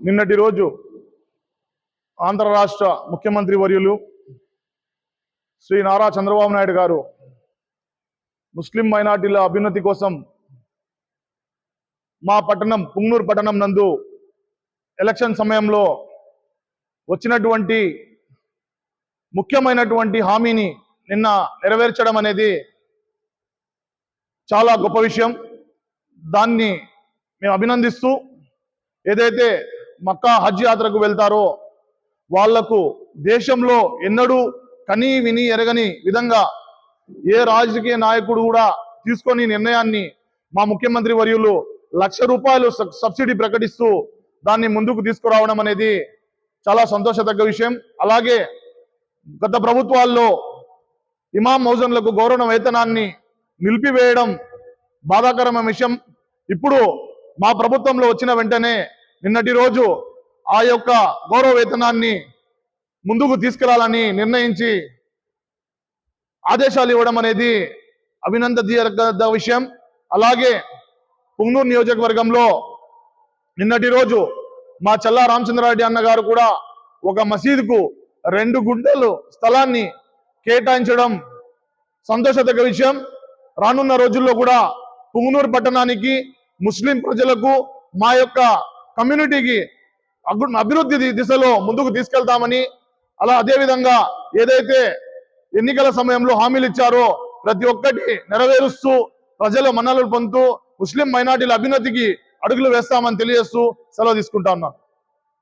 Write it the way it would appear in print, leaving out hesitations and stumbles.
నిన్నటి రోజు ఆంధ్ర రాష్ట్ర ముఖ్యమంత్రి వర్యులు శ్రీ నారా చంద్రబాబు నాయుడు గారు ముస్లిం మైనార్టీల అభ్యున్నతి కోసం మా పట్టణం పుంగనూరు పట్టణం నందు ఎలక్షన్ సమయంలో వచ్చినటువంటి ముఖ్యమైనటువంటి హామీని నిన్న నెరవేర్చడం అనేది చాలా గొప్ప విషయం. దాన్ని మేము అభినందిస్తూ ఏదైతే మక్కా హజ్ యాత్రకు వెళ్తారో వాళ్లకు దేశంలో ఎన్నడూ కనీ విని ఎరగని విధంగా ఏ రాజకీయ నాయకుడు కూడా తీసుకొని నిర్ణయాన్ని మా ముఖ్యమంత్రి వర్యులు ₹1,00,000 సబ్సిడీ ప్రకటిస్తూ దాన్ని ముందుకు తీసుకురావడం అనేది చాలా సంతోషదగ్గ విషయం. అలాగే గత ప్రభుత్వాల్లో ఇమాం మౌజన్లకు గౌరవ వేతనాన్ని నిలిపివేయడం బాధాకరమైన విషయం. ఇప్పుడు మా ప్రభుత్వంలో వచ్చిన వెంటనే నిన్నటి రోజు ఆ యొక్క గౌరవ వేతనాన్ని ముందుకు తీసుకెళ్లాలని నిర్ణయించి ఆదేశాలు ఇవ్వడం అనేది అభినందనీయ విషయం. అలాగే పుంగనూరు నియోజకవర్గంలో నిన్నటి రోజు మా చల్లా రామచంద్రారెడ్డి అన్న గారు కూడా ఒక మసీదుకు 2 గుంటలు స్థలాన్ని కేటాయించడం సంతోషదగ్గ విషయం. రానున్న రోజుల్లో కూడా పుంగనూరు పట్టణానికి ముస్లిం ప్రజలకు మా యొక్క కమ్యూనిటీకి అభివృద్ధి దిశలో ముందుకు తీసుకెళ్తామని, అదేవిధంగా ఏదైతే ఎన్నికల సమయంలో హామీలు ఇచ్చారో ప్రతి ఒక్కటి నెరవేరుస్తూ ప్రజల మన్ననలు పొందుతూ ముస్లిం మైనార్టీల అభ్యున్నతికి అడుగులు వేస్తామని తెలియజేస్తూ సెలవు తీసుకుంటా ఉన్నాను.